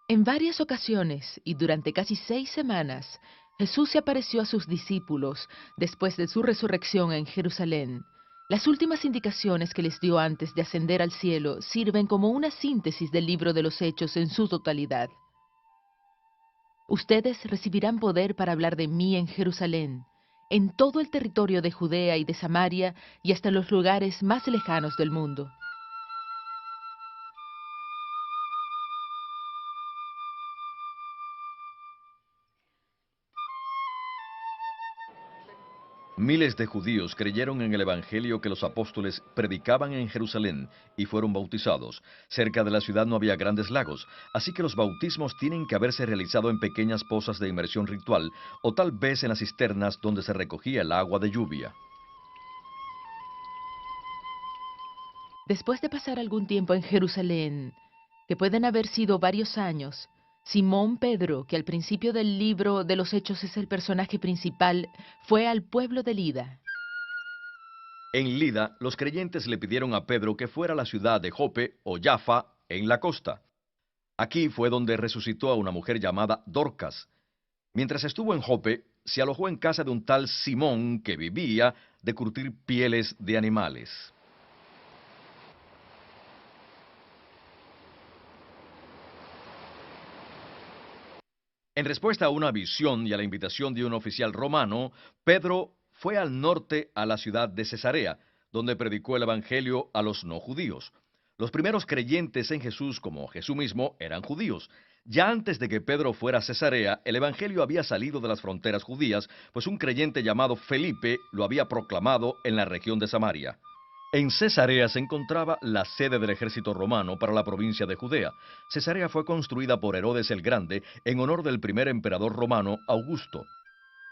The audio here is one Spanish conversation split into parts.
En varias ocasiones y durante casi 6 semanas, Jesús se apareció a sus discípulos después de su resurrección en Jerusalén. Las últimas indicaciones que les dio antes de ascender al cielo sirven como una síntesis del libro de los Hechos en su totalidad. Ustedes recibirán poder para hablar de mí en Jerusalén, en todo el territorio de Judea y de Samaria y hasta los lugares más lejanos del mundo. Miles de judíos creyeron en el evangelio que los apóstoles predicaban en Jerusalén y fueron bautizados. Cerca de la ciudad no había grandes lagos, así que los bautismos tienen que haberse realizado en pequeñas pozas de inmersión ritual o tal vez en las cisternas donde se recogía el agua de lluvia. Después de pasar algún tiempo en Jerusalén, que pueden haber sido varios años, Simón Pedro, que al principio del libro de los Hechos es el personaje principal, fue al pueblo de Lida. En Lida, los creyentes le pidieron a Pedro que fuera a la ciudad de Jope o Jaffa en la costa. Aquí fue donde resucitó a una mujer llamada Dorcas. Mientras estuvo en Jope, se alojó en casa de un tal Simón que vivía de curtir pieles de animales. En respuesta a una visión y a la invitación de un oficial romano, Pedro fue al norte a la ciudad de Cesarea, donde predicó el Evangelio a los no judíos. Los primeros creyentes en Jesús, como Jesús mismo, eran judíos. Ya antes de que Pedro fuera a Cesarea, el Evangelio había salido de las fronteras judías, pues un creyente llamado Felipe lo había proclamado en la región de Samaria. En Cesarea se encontraba la sede del ejército romano para la provincia de Judea. Cesarea fue construida por Herodes el Grande en honor del primer emperador romano, Augusto.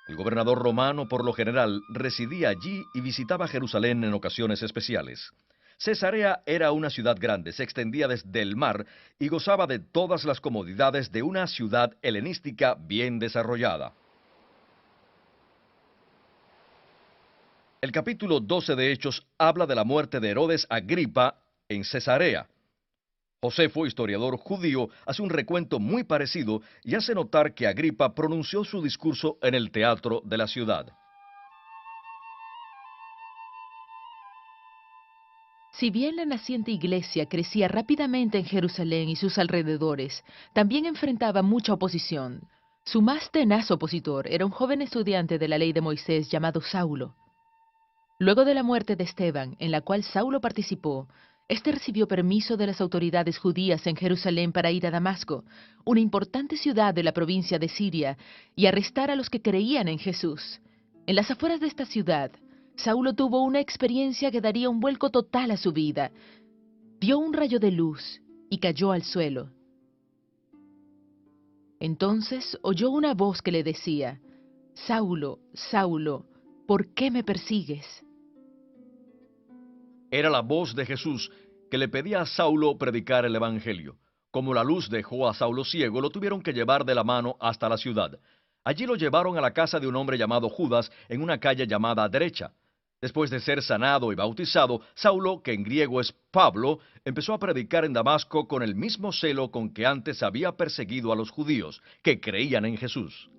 El gobernador romano, por lo general, residía allí y visitaba Jerusalén en ocasiones especiales. Cesarea era una ciudad grande, se extendía desde el mar y gozaba de todas las comodidades de una ciudad helenística bien desarrollada. El capítulo 12 de Hechos habla de la muerte de Herodes Agripa en Cesarea. Josefo, historiador judío, hace un recuento muy parecido y hace notar que Agripa pronunció su discurso en el teatro de la ciudad. Si bien la naciente iglesia crecía rápidamente en Jerusalén y sus alrededores, también enfrentaba mucha oposición. Su más tenaz opositor era un joven estudiante de la ley de Moisés llamado Saulo. Luego de la muerte de Esteban, en la cual Saulo participó, este recibió permiso de las autoridades judías en Jerusalén para ir a Damasco, una importante ciudad de la provincia de Siria, y arrestar a los que creían en Jesús. En las afueras de esta ciudad, Saulo tuvo una experiencia que daría un vuelco total a su vida. Vio un rayo de luz y cayó al suelo. Entonces oyó una voz que le decía: Saulo, Saulo, ¿por qué me persigues? Era la voz de Jesús que le pedía a Saulo predicar el Evangelio. Como la luz dejó a Saulo ciego, lo tuvieron que llevar de la mano hasta la ciudad. Allí lo llevaron a la casa de un hombre llamado Judas en una calle llamada Derecha. Después de ser sanado y bautizado, Saulo, que en griego es Pablo, empezó a predicar en Damasco con el mismo celo con que antes había perseguido a los judíos, que creían en Jesús.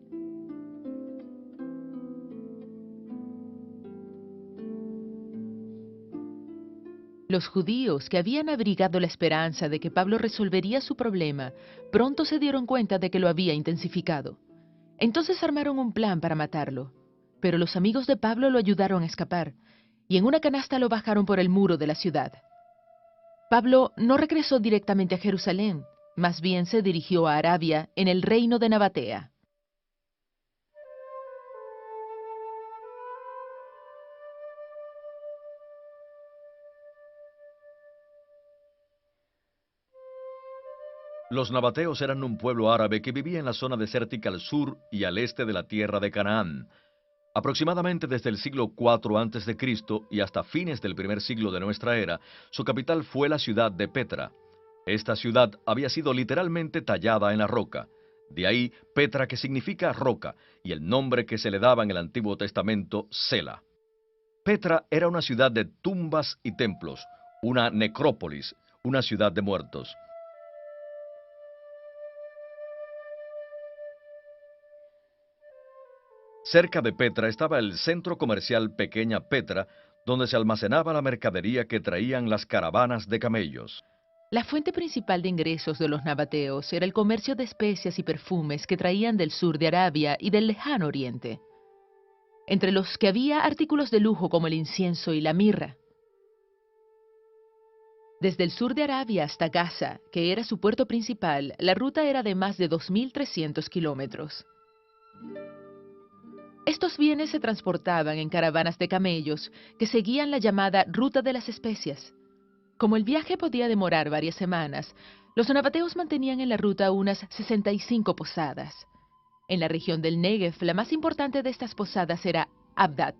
Los judíos, que habían abrigado la esperanza de que Pablo resolvería su problema, pronto se dieron cuenta de que lo había intensificado. Entonces armaron un plan para matarlo. Pero los amigos de Pablo lo ayudaron a escapar, y en una canasta lo bajaron por el muro de la ciudad. Pablo no regresó directamente a Jerusalén, más bien se dirigió a Arabia, en el reino de Nabatea. Los nabateos eran un pueblo árabe que vivía en la zona desértica al sur y al este de la tierra de Canaán. Aproximadamente desde el siglo IV a.C. y hasta fines del primer siglo de nuestra era, su capital fue la ciudad de Petra. Esta ciudad había sido literalmente tallada en la roca. De ahí Petra, que significa roca, y el nombre que se le daba en el Antiguo Testamento, Sela. Petra era una ciudad de tumbas y templos, una necrópolis, una ciudad de muertos. Cerca de Petra estaba el centro comercial Pequeña Petra, donde se almacenaba la mercadería que traían las caravanas de camellos. La fuente principal de ingresos de los nabateos era el comercio de especias y perfumes que traían del sur de Arabia y del lejano oriente, entre los que había artículos de lujo como el incienso y la mirra. Desde el sur de Arabia hasta Gaza, que era su puerto principal, la ruta era de más de 2.300 kilómetros. Estos bienes se transportaban en caravanas de camellos que seguían la llamada Ruta de las Especias. Como el viaje podía demorar varias semanas, los nabateos mantenían en la ruta unas 65 posadas. En la región del Negev, la más importante de estas posadas era Abdat.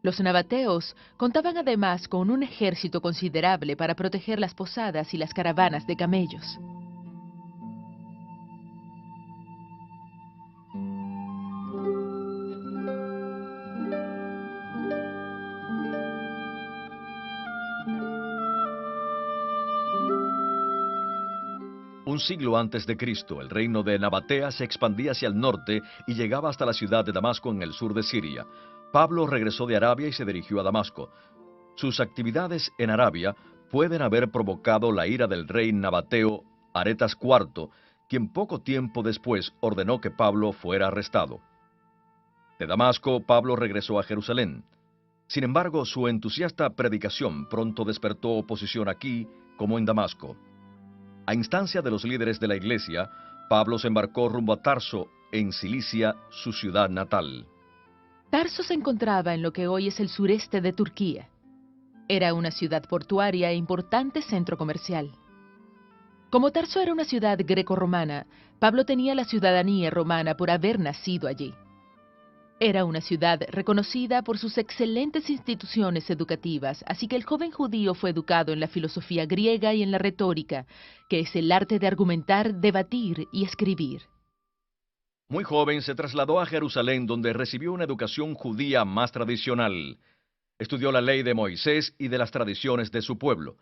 Los nabateos contaban además con un ejército considerable para proteger las posadas y las caravanas de camellos. Un siglo antes de Cristo, el reino de Nabatea se expandía hacia el norte y llegaba hasta la ciudad de Damasco en el sur de Siria. Pablo regresó de Arabia y se dirigió a Damasco. Sus actividades en Arabia pueden haber provocado la ira del rey nabateo Aretas IV, quien poco tiempo después ordenó que Pablo fuera arrestado. De Damasco, Pablo regresó a Jerusalén. Sin embargo, su entusiasta predicación pronto despertó oposición aquí como en Damasco. A instancia de los líderes de la iglesia, Pablo se embarcó rumbo a Tarso, en Cilicia, su ciudad natal. Tarso se encontraba en lo que hoy es el sureste de Turquía. Era una ciudad portuaria e importante centro comercial. Como Tarso era una ciudad grecorromana, Pablo tenía la ciudadanía romana por haber nacido allí. Era una ciudad reconocida por sus excelentes instituciones educativas, así que el joven judío fue educado en la filosofía griega y en la retórica, que es el arte de argumentar, debatir y escribir. Muy joven se trasladó a Jerusalén, donde recibió una educación judía más tradicional. Estudió la ley de Moisés y de las tradiciones de su pueblo.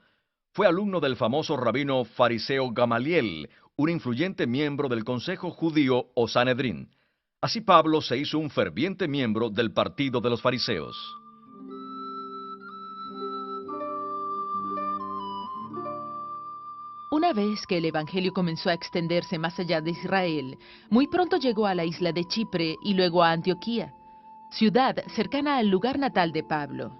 Fue alumno del famoso rabino fariseo Gamaliel, un influyente miembro del Consejo Judío o Sanedrín. Así Pablo se hizo un ferviente miembro del partido de los fariseos. Una vez que el Evangelio comenzó a extenderse más allá de Israel, muy pronto llegó a la isla de Chipre y luego a Antioquía, ciudad cercana al lugar natal de Pablo.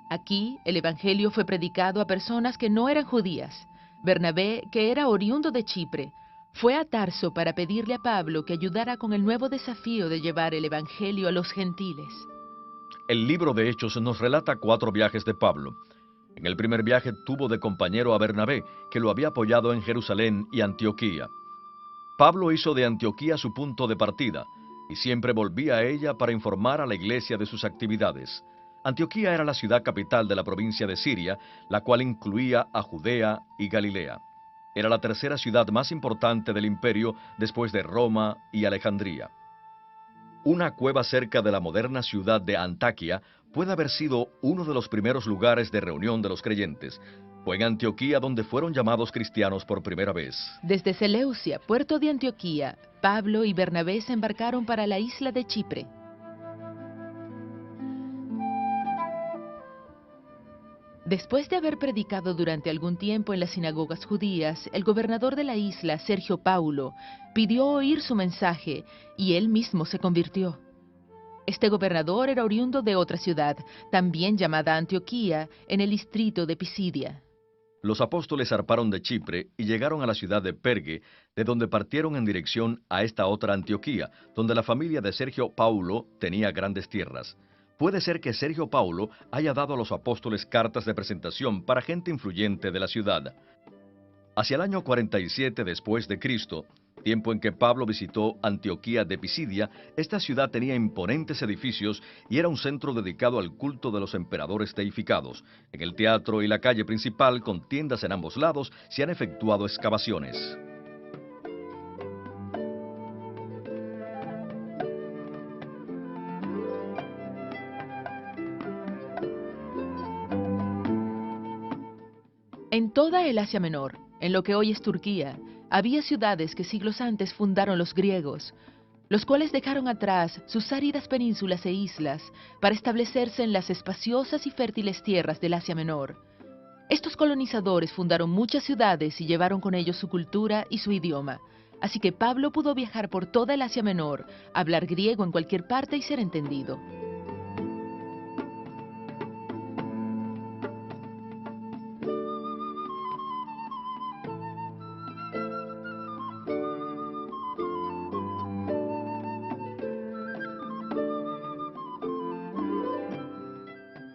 Aquí, el Evangelio fue predicado a personas que no eran judías. Bernabé, que era oriundo de Chipre, fue a Tarso para pedirle a Pablo que ayudara con el nuevo desafío de llevar el Evangelio a los gentiles. El libro de Hechos nos relata 4 viajes de Pablo. En el primer viaje tuvo de compañero a Bernabé, que lo había apoyado en Jerusalén y Antioquía. Pablo hizo de Antioquía su punto de partida, y siempre volvía a ella para informar a la iglesia de sus actividades. Antioquía era la ciudad capital de la provincia de Siria, la cual incluía a Judea y Galilea. Era la tercera ciudad más importante del imperio después de Roma y Alejandría. Una cueva cerca de la moderna ciudad de Antaquia puede haber sido uno de los primeros lugares de reunión de los creyentes. Fue en Antioquía donde fueron llamados cristianos por primera vez. Desde Seleucia, puerto de Antioquía, Pablo y Bernabé se embarcaron para la isla de Chipre. Después de haber predicado durante algún tiempo en las sinagogas judías, el gobernador de la isla, Sergio Paulo, pidió oír su mensaje y él mismo se convirtió. Este gobernador era oriundo de otra ciudad, también llamada Antioquía, en el distrito de Pisidia. Los apóstoles zarparon de Chipre y llegaron a la ciudad de Pergue, de donde partieron en dirección a esta otra Antioquía, donde la familia de Sergio Paulo tenía grandes tierras. Puede ser que Sergio Paulo haya dado a los apóstoles cartas de presentación para gente influyente de la ciudad. Hacia el año 47 después de Cristo, tiempo en que Pablo visitó Antioquía de Pisidia, esta ciudad tenía imponentes edificios y era un centro dedicado al culto de los emperadores deificados. En el teatro y la calle principal, con tiendas en ambos lados, se han efectuado excavaciones. En toda el Asia Menor, en lo que hoy es Turquía, había ciudades que siglos antes fundaron los griegos. los cuales dejaron atrás sus áridas penínsulas e islas para establecerse en las espaciosas y fértiles tierras del Asia Menor. Estos colonizadores fundaron muchas ciudades y llevaron con ellos su cultura y su idioma, así que Pablo pudo viajar por toda el Asia Menor, hablar griego en cualquier parte y ser entendido.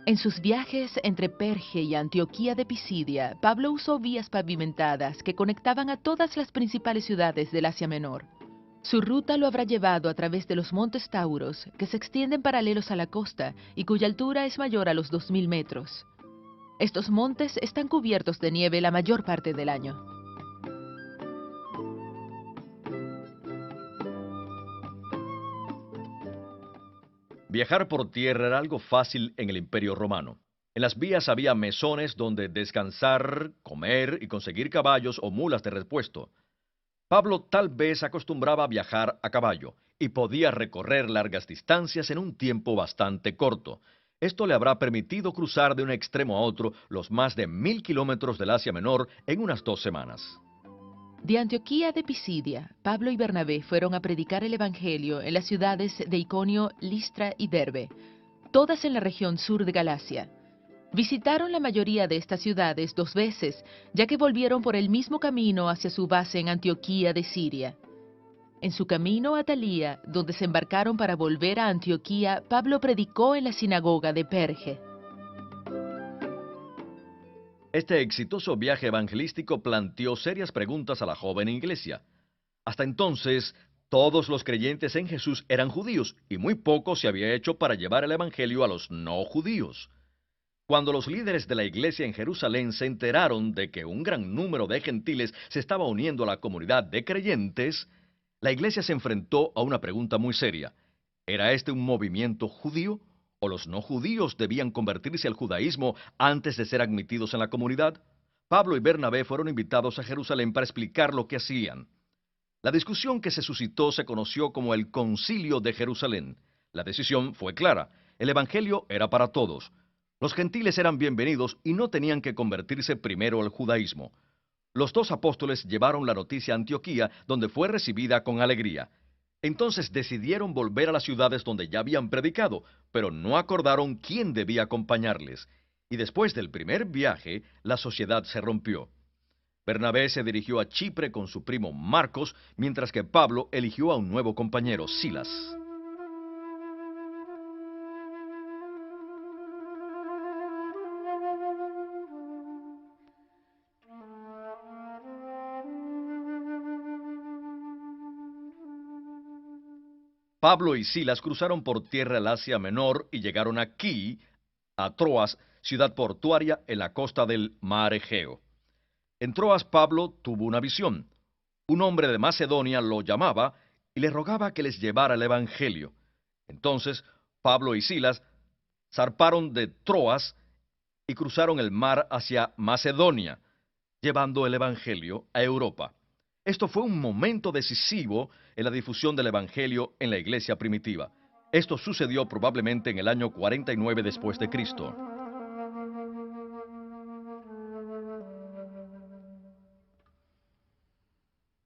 En sus viajes entre Perge y Antioquía de Pisidia, Pablo usó vías pavimentadas que conectaban a todas las principales ciudades del Asia Menor. Su ruta lo habrá llevado a través de los montes Tauros, que se extienden paralelos a la costa y cuya altura es mayor a los 2000 metros. Estos montes están cubiertos de nieve la mayor parte del año. Viajar por tierra era algo fácil en el Imperio Romano. En las vías había mesones donde descansar, comer y conseguir caballos o mulas de repuesto. Pablo tal vez acostumbraba a viajar a caballo y podía recorrer largas distancias en un tiempo bastante corto. Esto le habrá permitido cruzar de un extremo a otro los más de 1000 kilómetros del Asia Menor en unas 2 semanas. De Antioquía de Pisidia, Pablo y Bernabé fueron a predicar el Evangelio en las ciudades de Iconio, Listra y Derbe, todas en la región sur de Galacia. Visitaron la mayoría de estas ciudades 2 veces, ya que volvieron por el mismo camino hacia su base en Antioquía de Siria. En su camino a Talía, donde se embarcaron para volver a Antioquía, Pablo predicó en la sinagoga de Perge. Este exitoso viaje evangelístico planteó serias preguntas a la joven iglesia. Hasta entonces, todos los creyentes en Jesús eran judíos y muy poco se había hecho para llevar el evangelio a los no judíos. Cuando los líderes de la iglesia en Jerusalén se enteraron de que un gran número de gentiles se estaba uniendo a la comunidad de creyentes, la iglesia se enfrentó a una pregunta muy seria. ¿Era este un movimiento judío? ¿O los no judíos debían convertirse al judaísmo antes de ser admitidos en la comunidad? Pablo y Bernabé fueron invitados a Jerusalén para explicar lo que hacían. La discusión que se suscitó se conoció como el Concilio de Jerusalén. La decisión fue clara. El evangelio era para todos. Los gentiles eran bienvenidos y no tenían que convertirse primero al judaísmo. Los 2 apóstoles llevaron la noticia a Antioquía, donde fue recibida con alegría. Entonces decidieron volver a las ciudades donde ya habían predicado, pero no acordaron quién debía acompañarles. Y después del primer viaje, la sociedad se rompió. Bernabé se dirigió a Chipre con su primo Marcos, mientras que Pablo eligió a un nuevo compañero, Silas. Pablo y Silas cruzaron por tierra el Asia Menor y llegaron aquí, a Troas, ciudad portuaria en la costa del Mar Egeo. En Troas Pablo tuvo una visión. Un hombre de Macedonia lo llamaba y le rogaba que les llevara el Evangelio. Entonces Pablo y Silas zarparon de Troas y cruzaron el mar hacia Macedonia, llevando el Evangelio a Europa. Esto fue un momento decisivo en la difusión del Evangelio en la iglesia primitiva. Esto sucedió probablemente en el año 49 después de Cristo.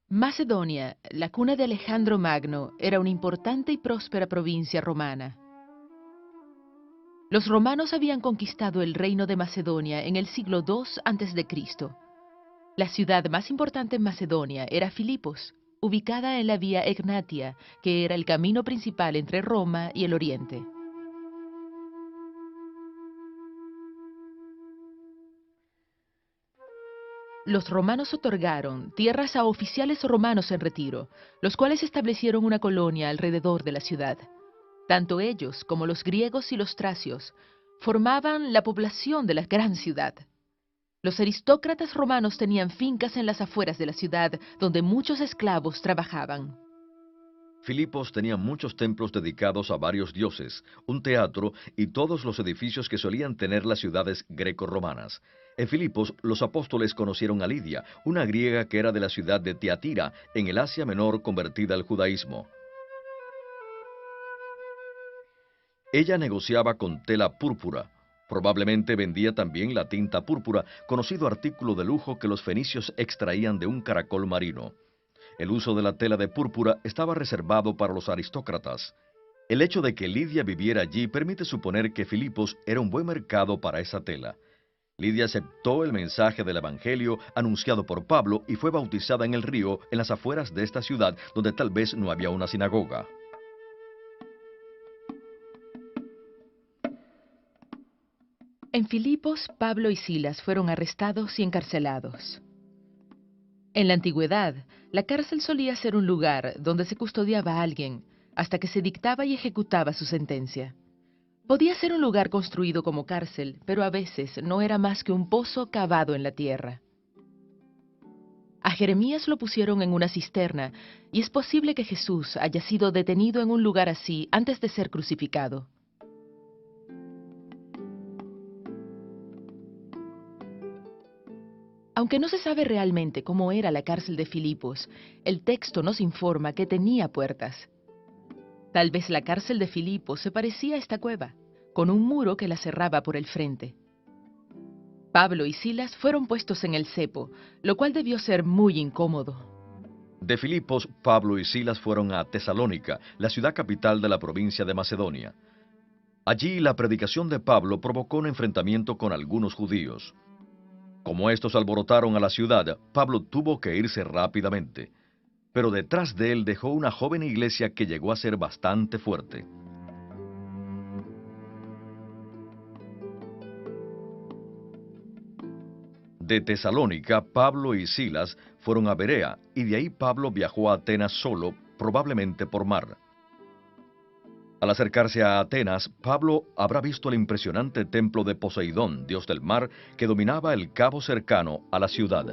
Macedonia, la cuna de Alejandro Magno, era una importante y próspera provincia romana. Los romanos habían conquistado el reino de Macedonia en el siglo II a.C. La ciudad más importante en Macedonia era Filipos, ubicada en la vía Egnatia, que era el camino principal entre Roma y el Oriente. Los romanos otorgaron tierras a oficiales romanos en retiro, los cuales establecieron una colonia alrededor de la ciudad. Tanto ellos como los griegos y los tracios formaban la población de la gran ciudad. Los aristócratas romanos tenían fincas en las afueras de la ciudad, donde muchos esclavos trabajaban. Filipos tenía muchos templos dedicados a varios dioses, un teatro y todos los edificios que solían tener las ciudades greco-romanas. En Filipos, los apóstoles conocieron a Lidia, una griega que era de la ciudad de Tiatira, en el Asia Menor convertida al judaísmo. Ella negociaba con tela púrpura. Probablemente vendía también la tinta púrpura, conocido artículo de lujo que los fenicios extraían de un caracol marino. El uso de la tela de púrpura estaba reservado para los aristócratas. El hecho de que Lidia viviera allí permite suponer que Filipos era un buen mercado para esa tela. Lidia aceptó el mensaje del Evangelio anunciado por Pablo y fue bautizada en el río en las afueras de esta ciudad donde tal vez no había una sinagoga. En Filipos, Pablo y Silas fueron arrestados y encarcelados. En la antigüedad, la cárcel solía ser un lugar donde se custodiaba a alguien hasta que se dictaba y ejecutaba su sentencia. Podía ser un lugar construido como cárcel, pero a veces no era más que un pozo cavado en la tierra. A Jeremías lo pusieron en una cisterna, y es posible que Jesús haya sido detenido en un lugar así antes de ser crucificado. Aunque no se sabe realmente cómo era la cárcel de Filipos, el texto nos informa que tenía puertas. Tal vez la cárcel de Filipos se parecía a esta cueva, con un muro que la cerraba por el frente. Pablo y Silas fueron puestos en el cepo, lo cual debió ser muy incómodo. De Filipos, Pablo y Silas fueron a Tesalónica, la ciudad capital de la provincia de Macedonia. Allí la predicación de Pablo provocó un enfrentamiento con algunos judíos. Como estos alborotaron a la ciudad, Pablo tuvo que irse rápidamente. Pero detrás de él dejó una joven iglesia que llegó a ser bastante fuerte. De Tesalónica, Pablo y Silas fueron a Berea, y de ahí Pablo viajó a Atenas solo, probablemente por mar. Al acercarse a Atenas, Pablo habrá visto el impresionante templo de Poseidón, dios del mar, que dominaba el cabo cercano a la ciudad.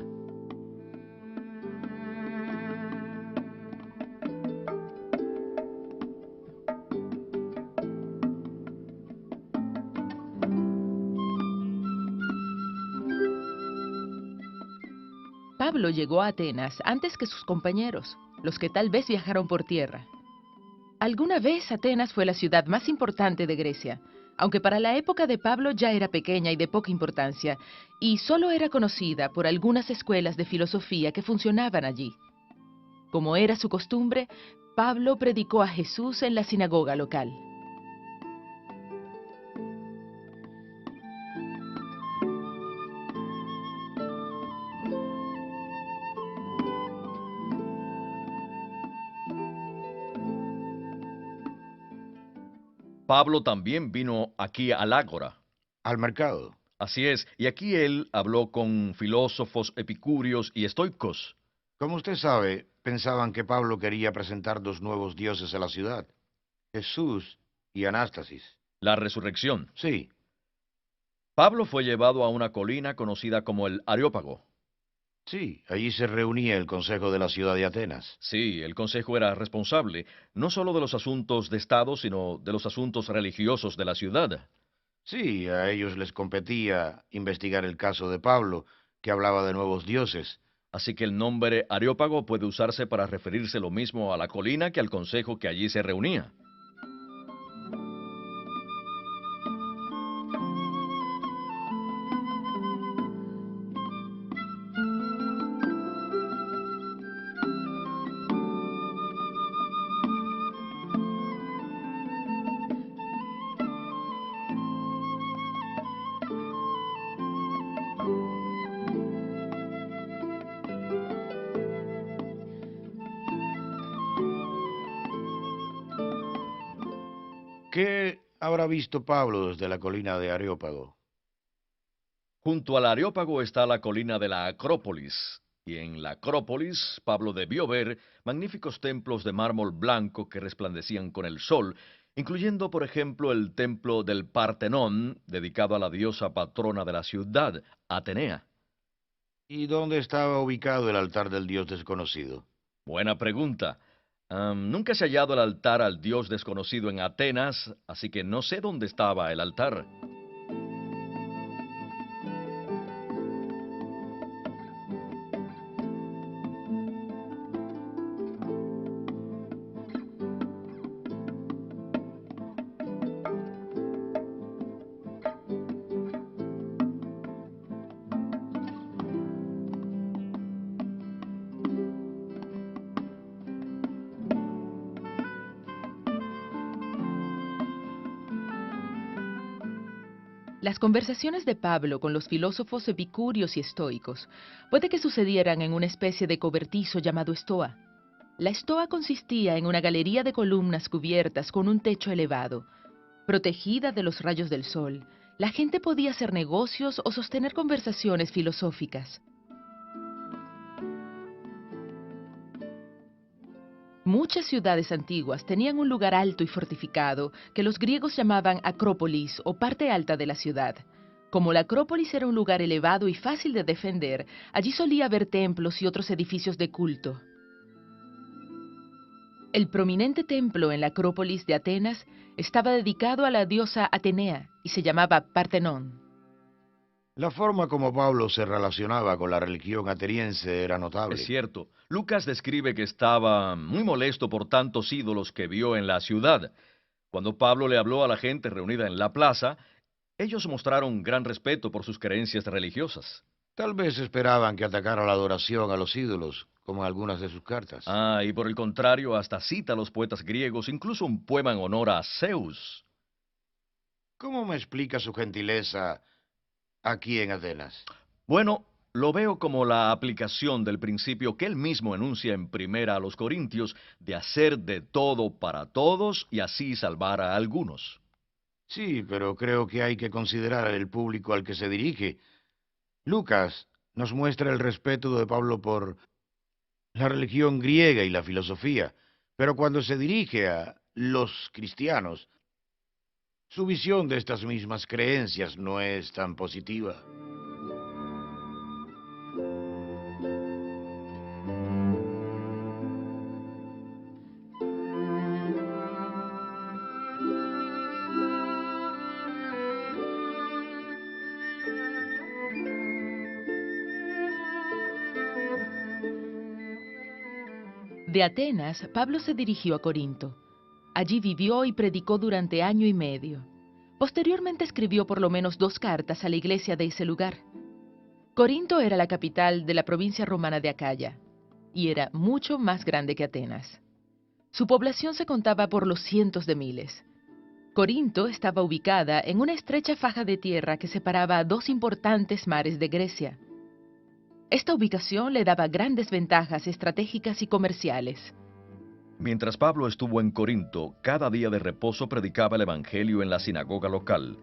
Pablo llegó a Atenas antes que sus compañeros, los que tal vez viajaron por tierra. Alguna vez Atenas fue la ciudad más importante de Grecia, aunque para la época de Pablo ya era pequeña y de poca importancia, y solo era conocida por algunas escuelas de filosofía que funcionaban allí. Como era su costumbre, Pablo predicó a Jesús en la sinagoga local. Pablo también vino aquí al Ágora. Al mercado. Así es, y aquí él habló con filósofos epicúreos y estoicos. Como usted sabe, pensaban que Pablo quería presentar dos nuevos dioses a la ciudad, Jesús y Anástasis. La resurrección. Sí, Pablo fue llevado a una colina conocida como el Areópago. sí, allí se reunía el consejo de la ciudad de Atenas. Sí, el consejo era responsable, no solo de los asuntos de Estado, sino de los asuntos religiosos de la ciudad. Sí, a ellos les competía investigar el caso de Pablo, que hablaba de nuevos dioses. Así que el nombre Areópago puede usarse para referirse lo mismo a la colina que al consejo que allí se reunía. ¿Qué habrá visto Pablo desde la colina de Areópago? Junto al Areópago está la colina de la Acrópolis, y en la Acrópolis Pablo debió ver magníficos templos de mármol blanco que resplandecían con el sol, incluyendo por ejemplo el templo del Partenón, dedicado a la diosa patrona de la ciudad, Atenea. ¿Y dónde estaba ubicado el altar del dios desconocido? Buena pregunta. Nunca se ha hallado el altar al dios desconocido en Atenas, así que no sé dónde estaba el altar. Las conversaciones de Pablo con los filósofos epicúreos y estoicos puede que sucedieran en una especie de cobertizo llamado estoa. La estoa consistía en una galería de columnas cubiertas con un techo elevado. Protegida de los rayos del sol, la gente podía hacer negocios o sostener conversaciones filosóficas. Muchas ciudades antiguas tenían un lugar alto y fortificado que los griegos llamaban Acrópolis o parte alta de la ciudad. Como la Acrópolis era un lugar elevado y fácil de defender, allí solía haber templos y otros edificios de culto. El prominente templo en la Acrópolis de Atenas estaba dedicado a la diosa Atenea y se llamaba Partenón. La forma como Pablo se relacionaba con la religión ateniense era notable. Es cierto, Lucas describe que estaba muy molesto por tantos ídolos que vio en la ciudad. Cuando Pablo le habló a la gente reunida en la plaza, ellos mostraron gran respeto por sus creencias religiosas. Tal vez esperaban que atacara la adoración a los ídolos, como en algunas de sus cartas. Y por el contrario, hasta cita a los poetas griegos, incluso un poema en honor a Zeus. ¿Cómo me explica su gentileza aquí en Atenas? Bueno, lo veo como la aplicación del principio que él mismo enuncia en primera a los Corintios de hacer de todo para todos y así salvar a algunos. Sí, pero creo que hay que considerar el público al que se dirige. Lucas nos muestra el respeto de Pablo por la religión griega y la filosofía, pero cuando se dirige a los cristianos, su visión de estas mismas creencias no es tan positiva. De Atenas, Pablo se dirigió a Corinto. Allí vivió y predicó durante año y medio. Posteriormente escribió por lo menos 2 cartas a la iglesia de ese lugar. Corinto era la capital de la provincia romana de Acaya, y era mucho más grande que Atenas. Su población se contaba por los cientos de miles. Corinto estaba ubicada en una estrecha faja de tierra que separaba a 2 importantes mares de Grecia. Esta ubicación le daba grandes ventajas estratégicas y comerciales. Mientras Pablo estuvo en Corinto, cada día de reposo predicaba el Evangelio en la sinagoga local.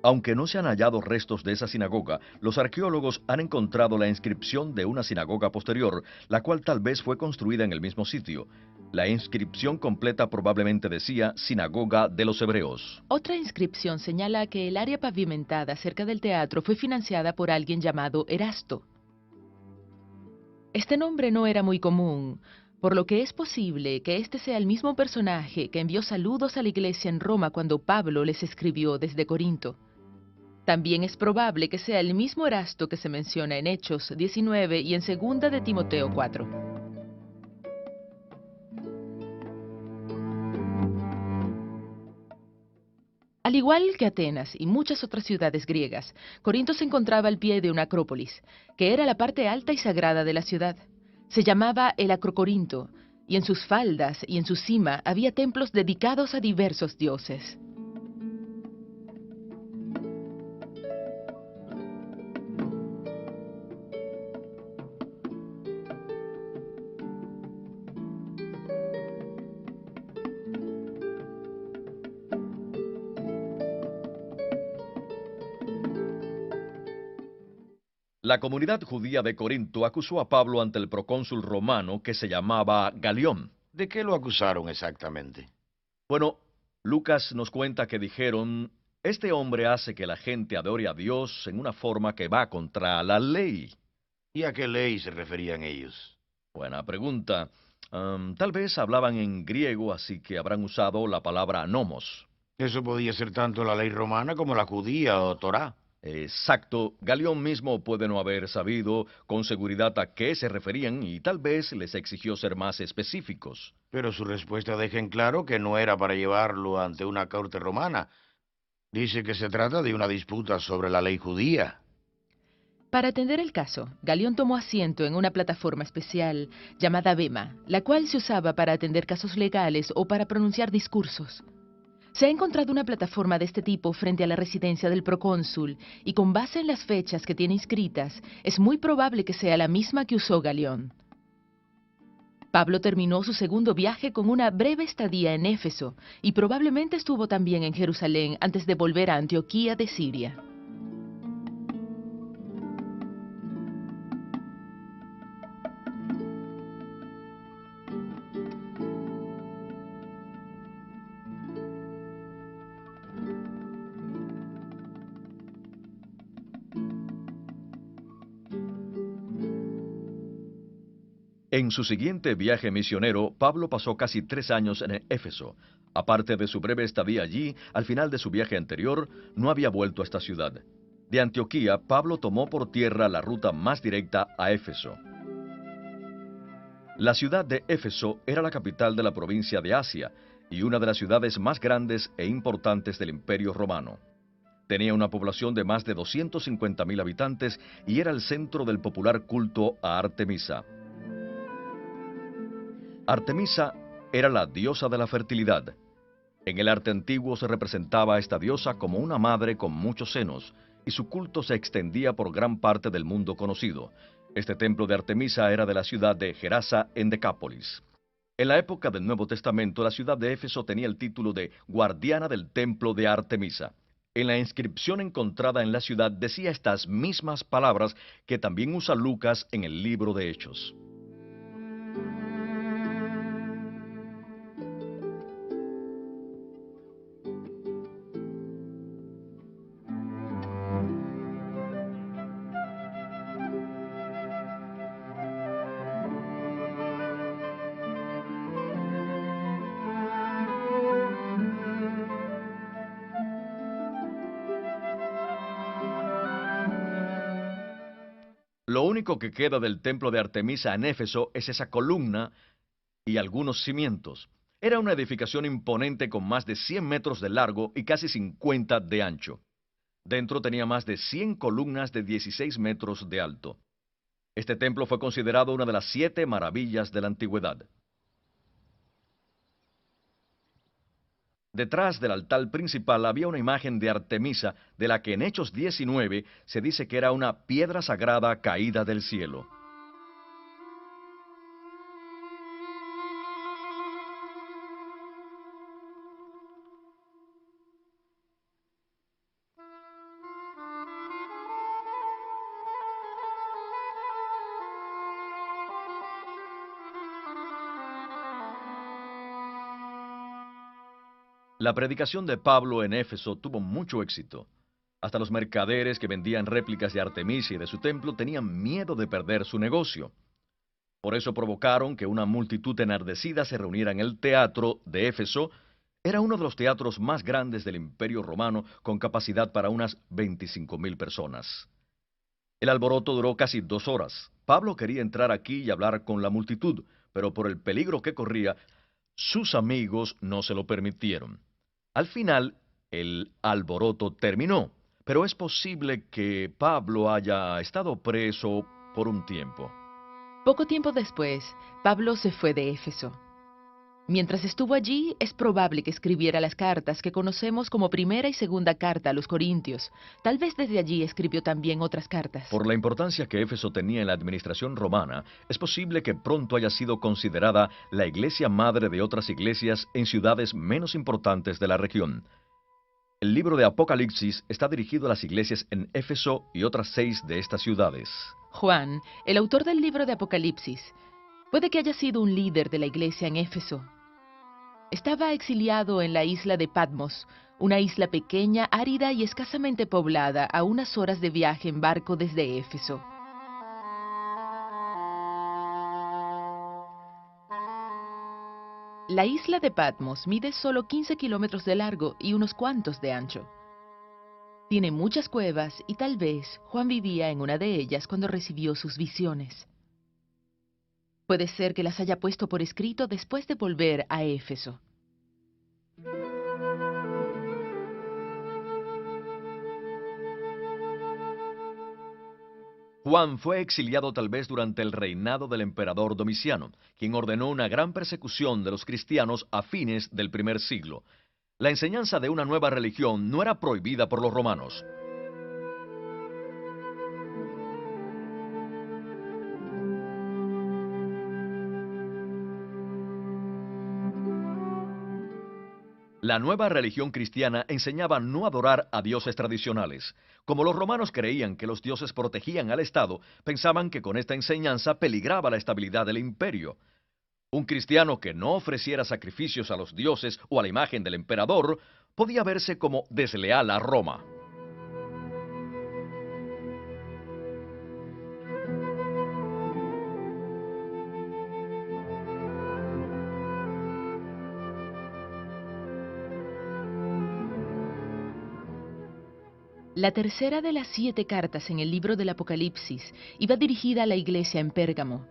Aunque no se han hallado restos de esa sinagoga, los arqueólogos han encontrado la inscripción de una sinagoga posterior, la cual tal vez fue construida en el mismo sitio. La inscripción completa probablemente decía Sinagoga de los Hebreos. Otra inscripción señala que el área pavimentada cerca del teatro fue financiada por alguien llamado Erasto. Este nombre no era muy común, por lo que es posible que este sea el mismo personaje que envió saludos a la iglesia en Roma cuando Pablo les escribió desde Corinto. También es probable que sea el mismo Erasto que se menciona en Hechos 19 y en 2 de Timoteo 4. Al igual que Atenas y muchas otras ciudades griegas, Corinto se encontraba al pie de una acrópolis, que era la parte alta y sagrada de la ciudad. Se llamaba el Acrocorinto, y en sus faldas y en su cima había templos dedicados a diversos dioses. La comunidad judía de Corinto acusó a Pablo ante el procónsul romano que se llamaba Galión. ¿De qué lo acusaron exactamente? Bueno, Lucas nos cuenta que dijeron, este hombre hace que la gente adore a Dios en una forma que va contra la ley. ¿Y a qué ley se referían ellos? Buena pregunta. Tal vez hablaban en griego, así que habrán usado la palabra nomos. Eso podía ser tanto la ley romana como la judía o Torá. Exacto, Galión mismo puede no haber sabido con seguridad a qué se referían y tal vez les exigió ser más específicos. Pero su respuesta deja en claro que no era para llevarlo ante una corte romana. Dice que se trata de una disputa sobre la ley judía. Para atender el caso, Galión tomó asiento en una plataforma especial llamada bema, la cual se usaba para atender casos legales o para pronunciar discursos. Se ha encontrado una plataforma de este tipo frente a la residencia del procónsul y con base en las fechas que tiene inscritas, es muy probable que sea la misma que usó Galión. Pablo terminó su segundo viaje con una breve estadía en Éfeso y probablemente estuvo también en Jerusalén antes de volver a Antioquía de Siria. En su siguiente viaje misionero, Pablo pasó casi 3 años en Éfeso. Aparte de su breve estadía allí, al final de su viaje anterior, no había vuelto a esta ciudad. De Antioquía, Pablo tomó por tierra la ruta más directa a Éfeso. La ciudad de Éfeso era la capital de la provincia de Asia y una de las ciudades más grandes e importantes del Imperio Romano. Tenía una población de más de 250.000 habitantes y era el centro del popular culto a Artemisa. Artemisa era la diosa de la fertilidad. En el arte antiguo se representaba a esta diosa como una madre con muchos senos, y su culto se extendía por gran parte del mundo conocido. Este templo de Artemisa era de la ciudad de Gerasa en Decápolis. En la época del Nuevo Testamento, la ciudad de Éfeso tenía el título de guardiana del templo de Artemisa. En la inscripción encontrada en la ciudad decía estas mismas palabras que también usa Lucas en el libro de Hechos. Lo único que queda del templo de Artemisa en Éfeso es esa columna y algunos cimientos. Era una edificación imponente con más de 100 metros de largo y casi 50 de ancho. Dentro tenía más de 100 columnas de 16 metros de alto. Este templo fue considerado una de las 7 maravillas de la antigüedad. Detrás del altar principal había una imagen de Artemisa, de la que en Hechos 19 se dice que era una piedra sagrada caída del cielo. La predicación de Pablo en Éfeso tuvo mucho éxito. Hasta los mercaderes que vendían réplicas de Artemisa y de su templo tenían miedo de perder su negocio. Por eso provocaron que una multitud enardecida se reuniera en el teatro de Éfeso. Era uno de los teatros más grandes del Imperio Romano, con capacidad para unas 25.000 personas. El alboroto duró casi 2 horas. Pablo quería entrar aquí y hablar con la multitud, pero por el peligro que corría, sus amigos no se lo permitieron. Al final, el alboroto terminó, pero es posible que Pablo haya estado preso por un tiempo. Poco tiempo después, Pablo se fue de Éfeso. Mientras estuvo allí, es probable que escribiera las cartas que conocemos como primera y segunda carta a los Corintios. Tal vez desde allí escribió también otras cartas. Por la importancia que Éfeso tenía en la administración romana, es posible que pronto haya sido considerada la iglesia madre de otras iglesias en ciudades menos importantes de la región. El libro de Apocalipsis está dirigido a las iglesias en Éfeso y otras 6 de estas ciudades. Juan, el autor del libro de Apocalipsis, puede que haya sido un líder de la iglesia en Éfeso. Estaba exiliado en la isla de Patmos, una isla pequeña, árida y escasamente poblada, a unas horas de viaje en barco desde Éfeso. La isla de Patmos mide solo 15 kilómetros de largo y unos cuantos de ancho. Tiene muchas cuevas y tal vez Juan vivía en una de ellas cuando recibió sus visiones. Puede ser que las haya puesto por escrito después de volver a Éfeso. Juan fue exiliado tal vez durante el reinado del emperador Domiciano, quien ordenó una gran persecución de los cristianos a fines del primer siglo. La enseñanza de una nueva religión no era prohibida por los romanos. La nueva religión cristiana enseñaba no adorar a dioses tradicionales. Como los romanos creían que los dioses protegían al Estado, pensaban que con esta enseñanza peligraba la estabilidad del imperio. Un cristiano que no ofreciera sacrificios a los dioses o a la imagen del emperador podía verse como desleal a Roma. La tercera de las 7 cartas en el libro del Apocalipsis iba dirigida a la iglesia en Pérgamo.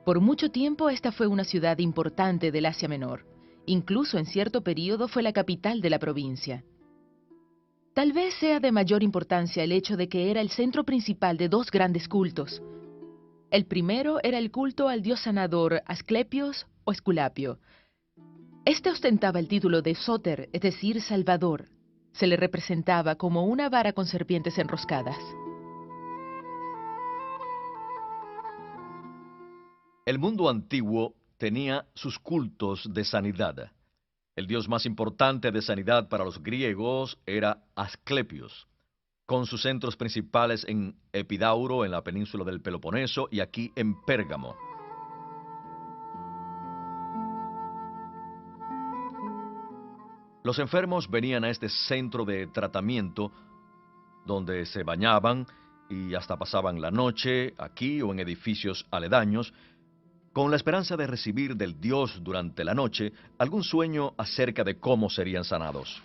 Por mucho tiempo esta fue una ciudad importante del Asia Menor. Incluso en cierto período fue la capital de la provincia. Tal vez sea de mayor importancia el hecho de que era el centro principal de 2 grandes cultos. El primero era el culto al dios sanador Asclepios o Esculapio. Este ostentaba el título de Sóter, es decir, Salvador. Se le representaba como una vara con serpientes enroscadas. El mundo antiguo tenía sus cultos de sanidad. El dios más importante de sanidad para los griegos era Asclepios, con sus centros principales en Epidauro, en la península del Peloponeso, y aquí en Pérgamo. Los enfermos venían a este centro de tratamiento, donde se bañaban y hasta pasaban la noche, aquí o en edificios aledaños, con la esperanza de recibir del Dios durante la noche algún sueño acerca de cómo serían sanados.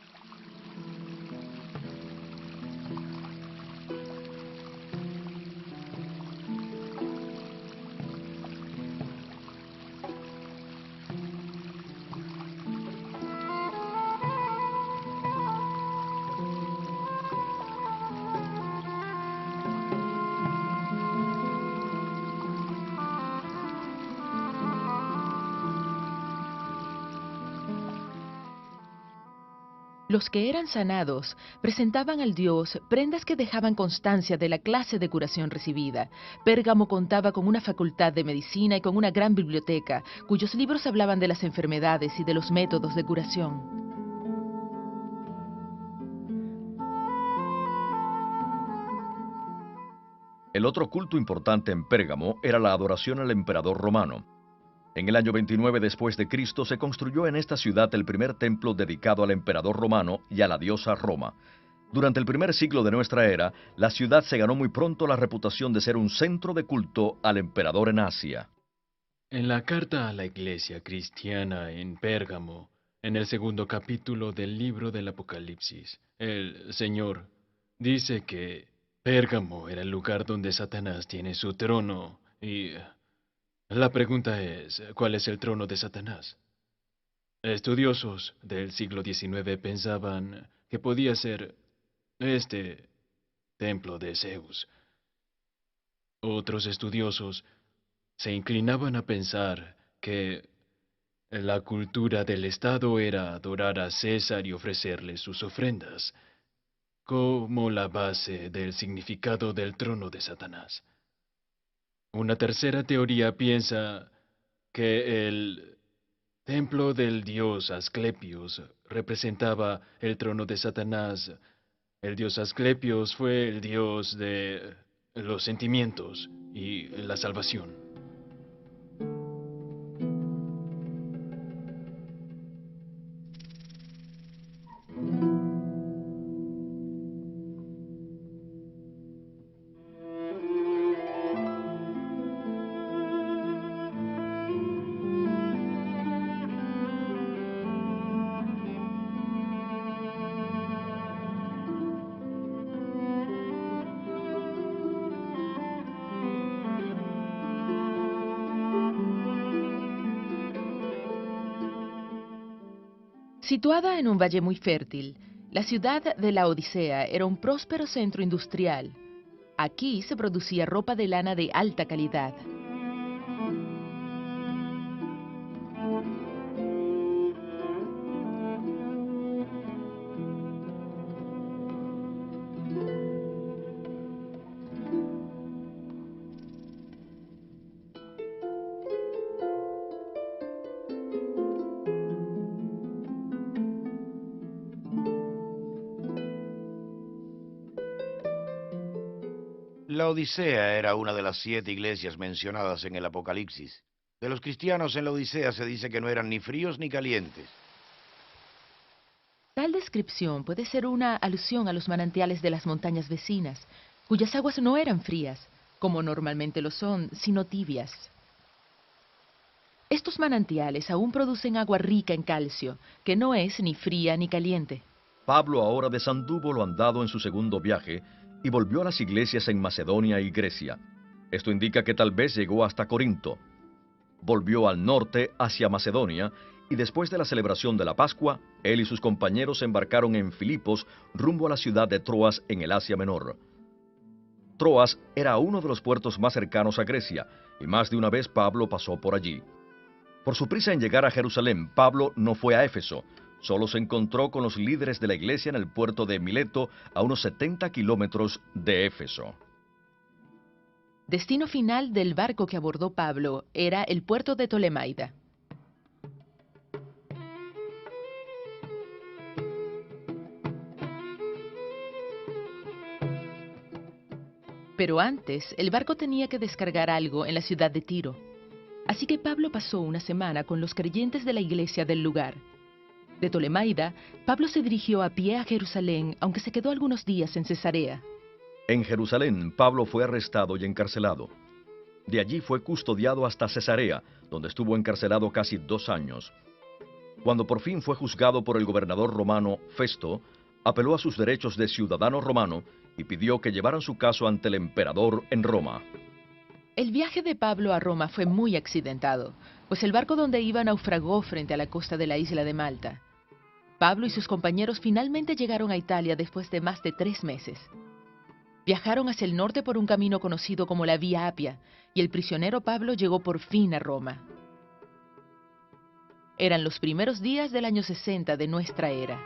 Los que eran sanados presentaban al dios prendas que dejaban constancia de la clase de curación recibida. Pérgamo contaba con una facultad de medicina y con una gran biblioteca, cuyos libros hablaban de las enfermedades y de los métodos de curación. El otro culto importante en Pérgamo era la adoración al emperador romano. En el año 29 después de Cristo se construyó en esta ciudad el primer templo dedicado al emperador romano y a la diosa Roma. Durante el primer siglo de nuestra era, la ciudad se ganó muy pronto la reputación de ser un centro de culto al emperador en Asia. En la carta a la iglesia cristiana en Pérgamo, en el segundo capítulo del libro del Apocalipsis, el Señor dice que Pérgamo era el lugar donde Satanás tiene su trono y la pregunta es, ¿cuál es el trono de Satanás? Estudiosos del siglo XIX pensaban que podía ser este templo de Zeus. Otros estudiosos se inclinaban a pensar que la cultura del Estado era adorar a César y ofrecerle sus ofrendas, como la base del significado del trono de Satanás. Una tercera teoría piensa que el templo del dios Asclepios representaba el trono de Satanás. El dios Asclepios fue el dios de los sentimientos y la salvación. Situada en un valle muy fértil, la ciudad de la Odisea era un próspero centro industrial. Aquí se producía ropa de lana de alta calidad. La Odisea era una de las 7 iglesias mencionadas en el Apocalipsis. De los cristianos en la Odisea se dice que no eran ni fríos ni calientes. Tal descripción puede ser una alusión a los manantiales de las montañas vecinas, cuyas aguas no eran frías, como normalmente lo son, sino tibias. Estos manantiales aún producen agua rica en calcio, que no es ni fría ni caliente. Pablo ahora desanduvo lo andado en su segundo viaje y volvió a las iglesias en Macedonia y Grecia. Esto indica que tal vez llegó hasta Corinto. Volvió al norte hacia Macedonia y después de la celebración de la Pascua, él y sus compañeros se embarcaron en Filipos rumbo a la ciudad de Troas en el Asia Menor. Troas era uno de los puertos más cercanos a Grecia y más de una vez Pablo pasó por allí. Por su prisa en llegar a Jerusalén, Pablo no fue a Éfeso, solo se encontró con los líderes de la iglesia en el puerto de Mileto, a unos 70 kilómetros de Éfeso. Destino final del barco que abordó Pablo era el puerto de Tolemaida. Pero antes, el barco tenía que descargar algo en la ciudad de Tiro. Así que Pablo pasó una semana con los creyentes de la iglesia del lugar. De Tolemaida, Pablo se dirigió a pie a Jerusalén, aunque se quedó algunos días en Cesarea. En Jerusalén, Pablo fue arrestado y encarcelado. De allí fue custodiado hasta Cesarea, donde estuvo encarcelado casi 2 años. Cuando por fin fue juzgado por el gobernador romano Festo, apeló a sus derechos de ciudadano romano y pidió que llevaran su caso ante el emperador en Roma. El viaje de Pablo a Roma fue muy accidentado, pues el barco donde iba naufragó frente a la costa de la isla de Malta. Pablo y sus compañeros finalmente llegaron a Italia después de más de 3 meses. Viajaron hacia el norte por un camino conocido como la Vía Apia, y el prisionero Pablo llegó por fin a Roma. Eran los primeros días del año 60 de nuestra era.